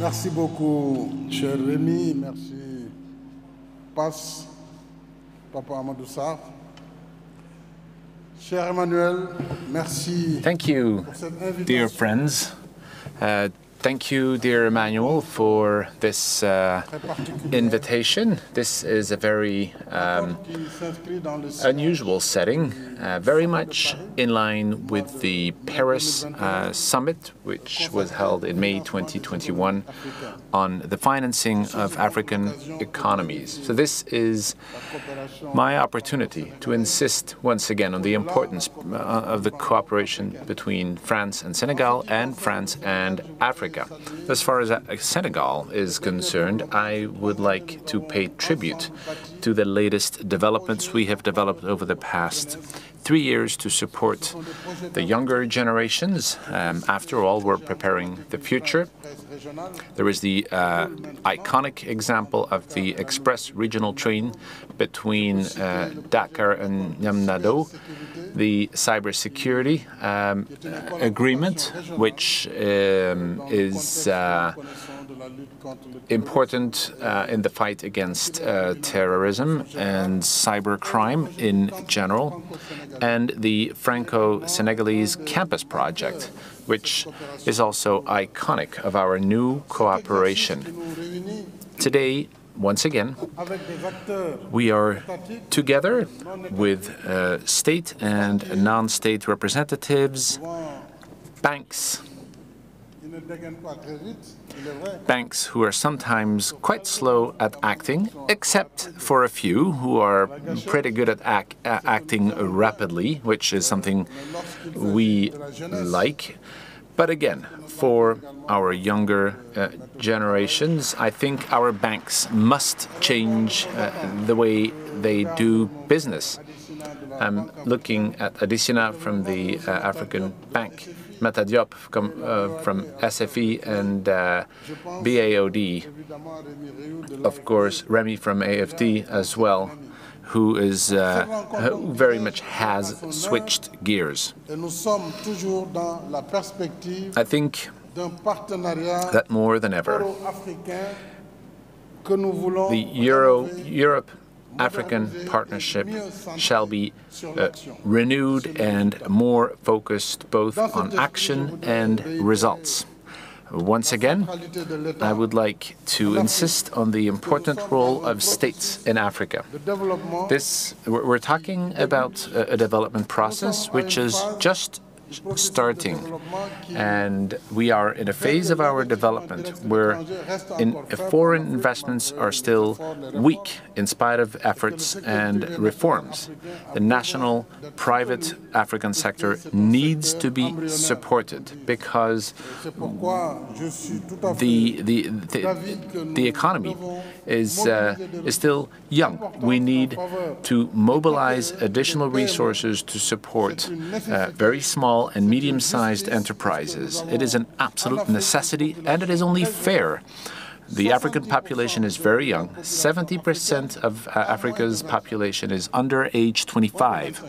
Merci beaucoup, cher Rémi. Merci, Papa Amadou Sarr. Cher Emmanuel, merci. Thank you, dear friends. Thank you, dear Emmanuel, for this invitation. This is a very unusual setting, very much in line with the Paris summit, which was held in May 2021 on the financing of African economies. So this is my opportunity to insist once again on the importance of the cooperation between France and Senegal and France and Africa. As far as Senegal is concerned, I would like to pay tribute to the latest developments we have developed over the past 3 years to support the younger generations. After all, we're preparing the future. There is the iconic example of the express regional train between Dakar and Niamnado, the cybersecurity agreement, which is important in the fight against terrorism and cybercrime in general, and the Franco-Senegalese campus project, which is also iconic of our new cooperation. Today, once again, we are together with state and non-state representatives, banks who are sometimes quite slow at acting, except for a few who are pretty good at acting rapidly, which is something we like. But again, for our younger generations, I think our banks must change the way they do business. I'm looking at Adisina from the African Bank, Mata Diop from SFE and BAOD, of course, Remy from AFD as well, who is who very much has switched gears. I think that more than ever, the Europe-African partnership shall be renewed and more focused both on action and results. Once again, I would like to insist on the important role of states in Africa. We're talking about a development process which is just starting, and we are in a phase of our development where foreign investments are still weak in spite of efforts and reforms. The national private African sector needs to be supported because the economy is still young. We need to mobilize additional resources to support very small and medium-sized enterprises. It is an absolute necessity, and it is only fair. The African population is very young. 70% of Africa's population is under age 25.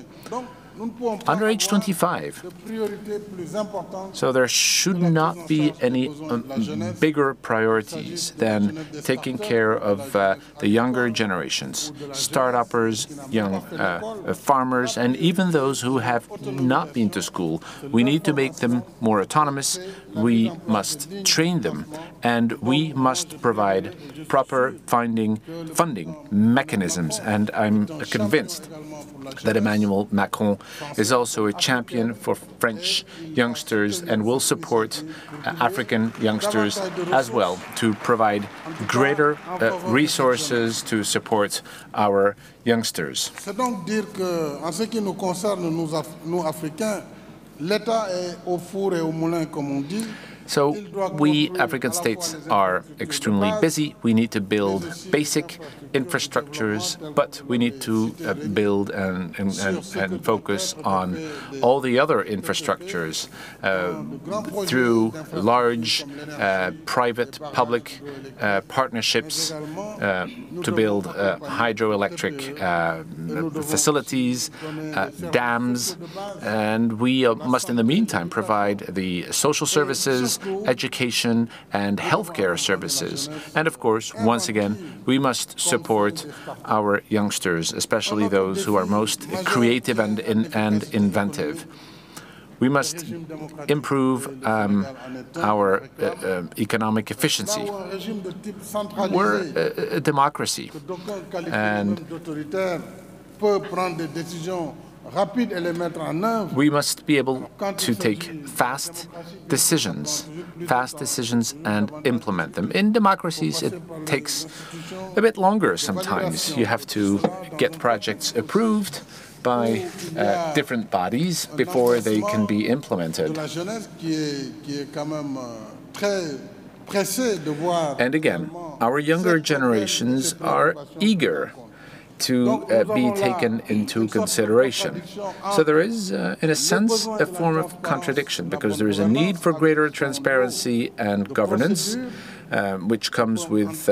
Under age 25. So there should not be any bigger priorities than taking care of the younger generations, start-uppers, young farmers, and even those who have not been to school. We need to make them more autonomous. We must train them, and we must provide proper funding mechanisms. And I'm convinced that Emmanuel Macron is also a champion for French youngsters and will support African youngsters as well to provide greater resources to support our youngsters. C'est donc dire qu'en ce qui nous concerne, nous Africains, l'État est au four et au moulin, comme on dit. So we African states are extremely busy. We need to build basic infrastructures, but we need to build and focus on all the other infrastructures through large private-public partnerships to build hydroelectric facilities, dams, and we must in the meantime provide the social services schools, education, and healthcare services. And of course, once again, we must support our youngsters, especially those who are most creative and inventive. We must improve our economic efficiency. We're a democracy, and we must be able to take fast decisions and implement them. In democracies, it takes a bit longer sometimes. You have to get projects approved by different bodies before they can be implemented. And again, our younger generations are eager to be taken into consideration. So there is, in a sense, a form of contradiction, because there is a need for greater transparency and governance, which comes with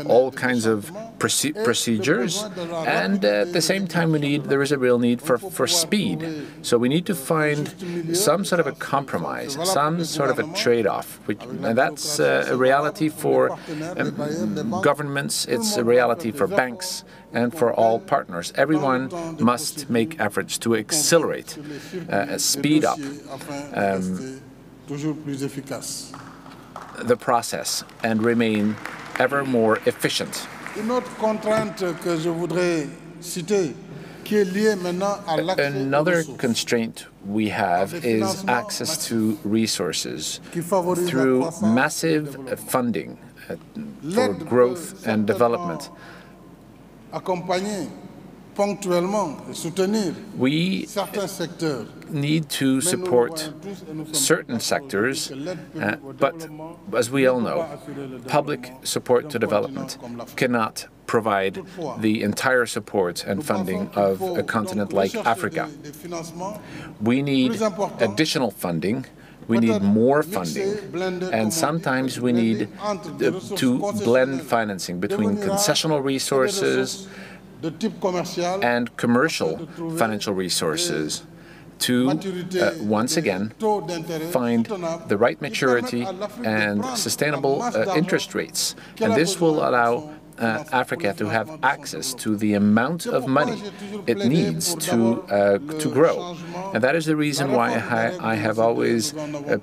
all kinds of procedures, and at the same time there is a real need for speed. So we need to find some sort of a compromise, some sort of a trade-off, and that's a reality for governments, it's a reality for banks, and for all partners. Everyone must make efforts to accelerate, speed up the process and remain ever more efficient. Another constraint we have is access to resources through massive funding for growth and development. We need to support certain sectors, but as we all know, public support to development cannot provide the entire support and funding of a continent like Africa. We need additional funding. We need more funding, and sometimes we need to blend financing between concessional resources and commercial financial resources to, once again, find the right maturity and sustainable interest rates. And this will allow Africa to have access to the amount of money it needs to grow. And that is the reason why I have always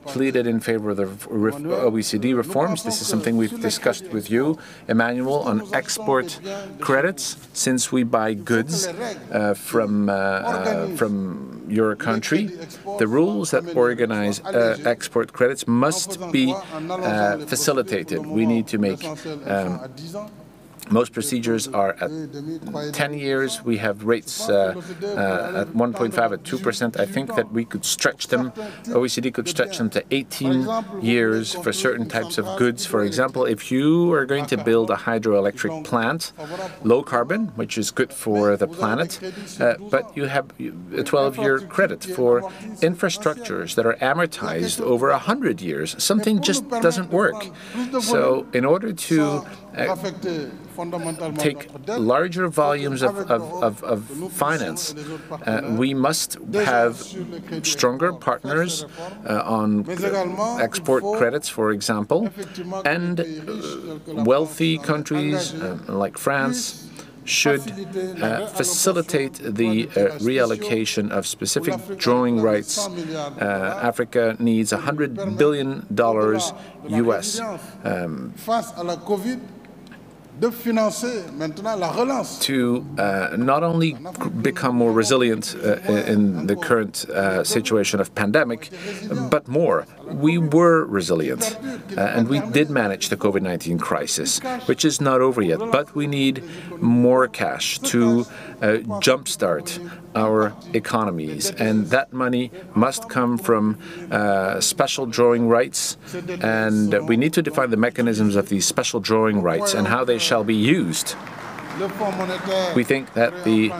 pleaded in favor of the OECD reforms. This is something we've discussed with you, Emmanuel, on export credits. Since we buy goods from your country, the rules that organize export credits must be facilitated. We need to make most procedures are at 10 years. We have rates at 1.5, at 2%. I think that we could stretch them, OECD could stretch them to 18 years for certain types of goods. For example, if you are going to build a hydroelectric plant, low carbon, which is good for the planet, but you have a 12-year credit for infrastructures that are amortized over 100 years. Something just doesn't work. So in order to take larger volumes of finance, we must have stronger partners on export credits, for example, and wealthy countries like France should facilitate the reallocation of specific drawing rights. Africa needs $100 billion US. To not only become more resilient in the current situation of pandemic, but more. We were resilient, and we did manage the COVID-19 crisis, which is not over yet, but we need more cash to jumpstart our economies, and that money must come from special drawing rights, and we need to define the mechanisms of these special drawing rights and how they shall be used. Le We think that the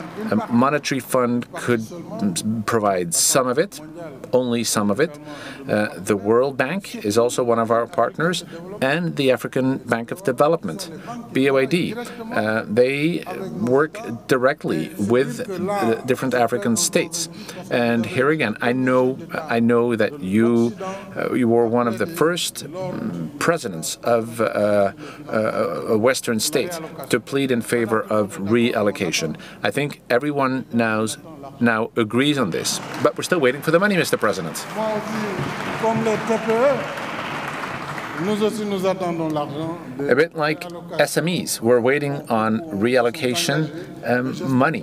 monetary fund could provide some of it, only some of it. The World Bank is also one of our partners, and the African Bank of Development, BOAD. They work directly with different African states. And here again, I know that you were one of the first presidents of a Western state to plead in favor of reallocation. I think everyone now agrees on this, but we're still waiting for the money, Mr. President. A bit like SMEs, we're waiting on reallocation money,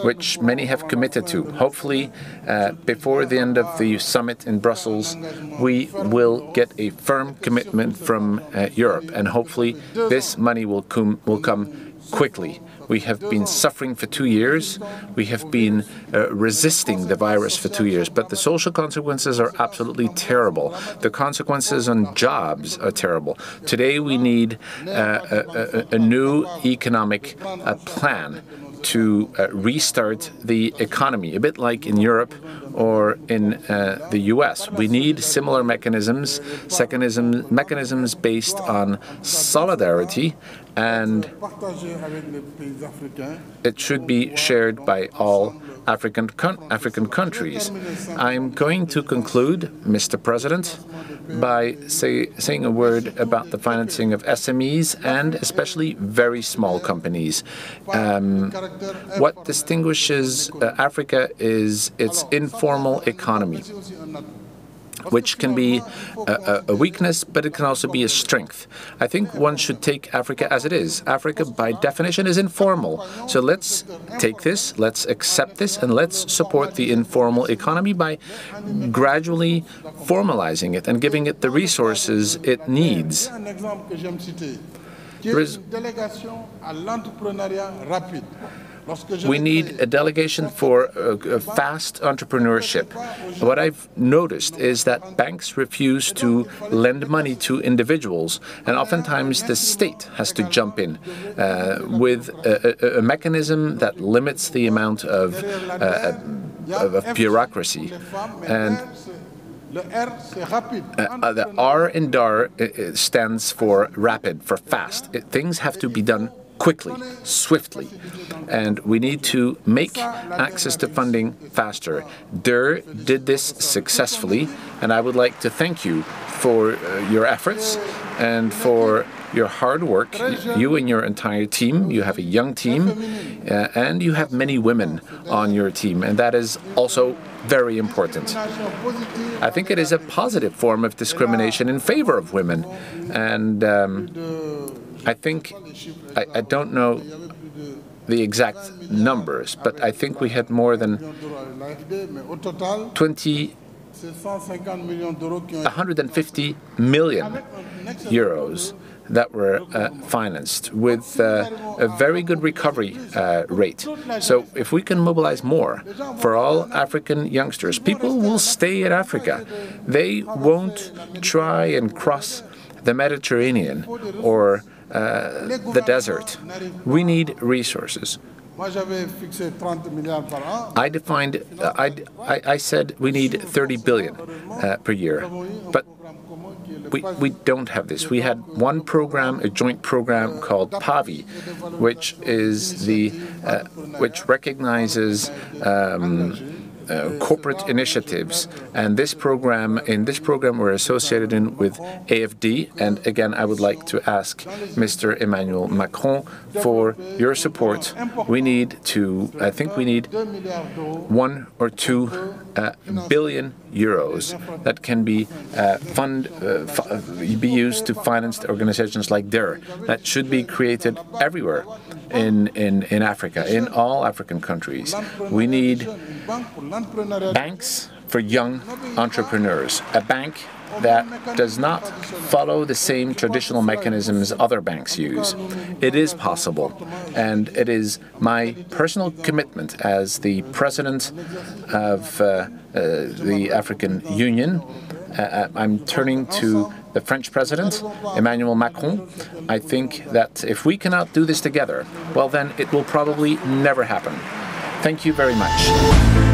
which many have committed to. Hopefully, before the end of the summit in Brussels, we will get a firm commitment from Europe, and hopefully this money will come quickly. We have been suffering for 2 years. We have been resisting the virus for 2 years, but the social consequences are absolutely terrible. The consequences on jobs are terrible. Today we need a new economic plan to restart the economy, a bit like in Europe or in the US. We need similar mechanisms based on solidarity, and it should be shared by all African countries. I'm going to conclude, Mr. President, by saying a word about the financing of SMEs and especially very small companies. What distinguishes Africa is its informal economy, which can be a weakness, but it can also be a strength. I think one should take Africa as it is. Africa, by definition, is informal. So let's take this, let's accept this, and let's support the informal economy by gradually formalizing it and giving it the resources it needs. We need a delegation for fast entrepreneurship. What I've noticed is that banks refuse to lend money to individuals, and oftentimes the state has to jump in with a mechanism that limits the amount of bureaucracy. And the R in DAR stands for rapid, for fast. Things have to be done quickly, swiftly, and we need to make access to funding faster. DER did this successfully, and I would like to thank you for your efforts and for your hard work. You and your entire team. You have a young team, and you have many women on your team, and that is also very important. I think it is a positive form of discrimination in favor of women, and I think, I don't know the exact numbers, but I think we had more than 150 million euros that were financed with a very good recovery rate. So if we can mobilize more for all African youngsters, people will stay in Africa. They won't try and cross the Mediterranean or the desert. We need resources. I said we need 30 billion per year, but we don't have this. We had one program, a joint program called PAVI, which is which recognizes corporate initiatives, and in this program we're associated with AFD, and again I would like to ask Mr. Emmanuel Macron for your support. I think we need 1 or 2 billion euros that can be used to finance organizations like DER that should be created everywhere in Africa, in all African countries. We need banks for young entrepreneurs, a bank that does not follow the same traditional mechanisms other banks use. It is possible, and it is my personal commitment as the President of the African Union. I'm turning to the French President, Emmanuel Macron. I think that if we cannot do this together, well then it will probably never happen. Thank you very much.